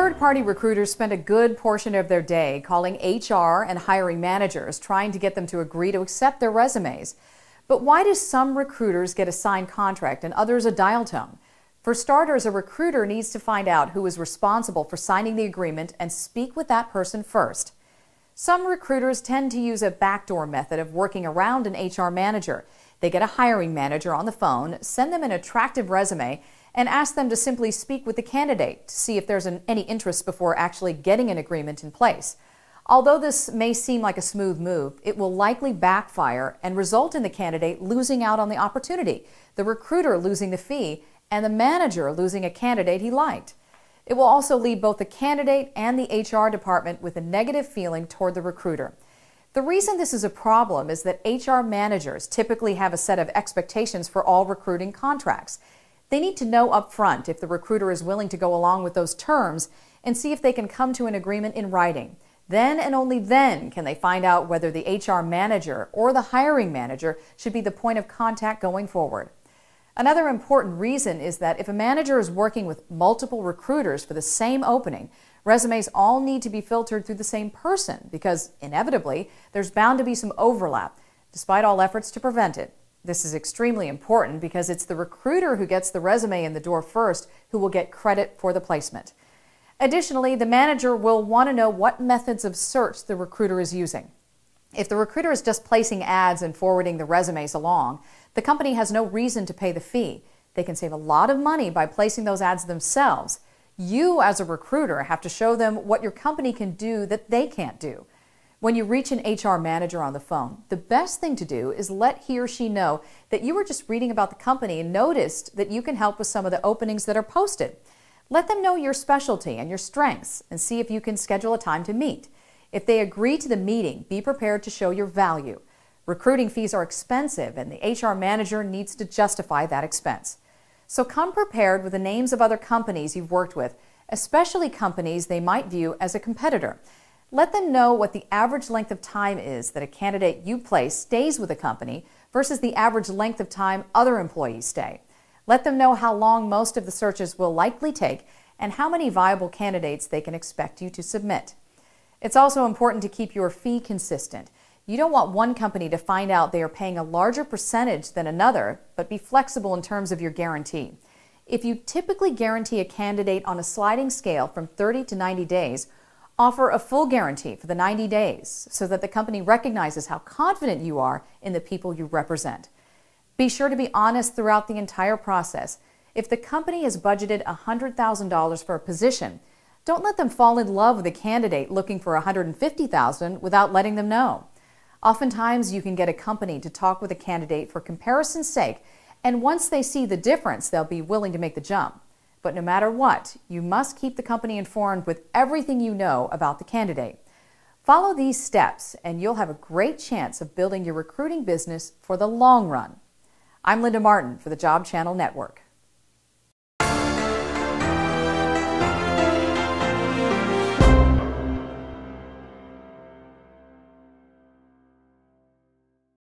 Third-party recruiters spend a good portion of their day calling HR and hiring managers, trying to get them to agree to accept their resumes. But why do some recruiters get a signed contract and others a dial tone? For starters, a recruiter needs to find out who is responsible for signing the agreement and speak with that person first. Some recruiters tend to use a backdoor method of working around an HR manager. They get a hiring manager on the phone, send them an attractive resume, and ask them to simply speak with the candidate to see if there's any interest before actually getting an agreement in place. Although this may seem like a smooth move, it will likely backfire and result in the candidate losing out on the opportunity, the recruiter losing the fee, and the manager losing a candidate he liked. It will also leave both the candidate and the HR department with a negative feeling toward the recruiter. The reason this is a problem is that HR managers typically have a set of expectations for all recruiting contracts. They need to know up front if the recruiter is willing to go along with those terms and see if they can come to an agreement in writing. Then and only then can they find out whether the HR manager or the hiring manager should be the point of contact going forward. Another important reason is that if a manager is working with multiple recruiters for the same opening, resumes all need to be filtered through the same person because, inevitably, there's bound to be some overlap, despite all efforts to prevent it. This is extremely important because it's the recruiter who gets the resume in the door first who will get credit for the placement. Additionally, the manager will want to know what methods of search the recruiter is using. If the recruiter is just placing ads and forwarding the resumes along, the company has no reason to pay the fee. They can save a lot of money by placing those ads themselves. You, as a recruiter, have to show them what your company can do that they can't do. When you reach an HR manager on the phone, the best thing to do is let he or she know that you were just reading about the company and noticed that you can help with some of the openings that are posted. Let them know your specialty and your strengths and see if you can schedule a time to meet. If they agree to the meeting, be prepared to show your value. Recruiting fees are expensive and the HR manager needs to justify that expense. So come prepared with the names of other companies you've worked with, especially companies they might view as a competitor. Let them know what the average length of time is that a candidate you place stays with a company versus the average length of time other employees stay. Let them know how long most of the searches will likely take and how many viable candidates they can expect you to submit. It's also important to keep your fee consistent. You don't want one company to find out they are paying a larger percentage than another, but be flexible in terms of your guarantee. If you typically guarantee a candidate on a sliding scale from 30 to 90 days, offer a full guarantee for the 90 days so that the company recognizes how confident you are in the people you represent. Be sure to be honest throughout the entire process. If the company has budgeted $100,000 for a position, don't let them fall in love with a candidate looking for $150,000 without letting them know. Oftentimes, you can get a company to talk with a candidate for comparison's sake, and once they see the difference, they'll be willing to make the jump. But no matter what, you must keep the company informed with everything you know about the candidate. Follow these steps, and you'll have a great chance of building your recruiting business for the long run. I'm Lynda Martin for the Job Channel Network.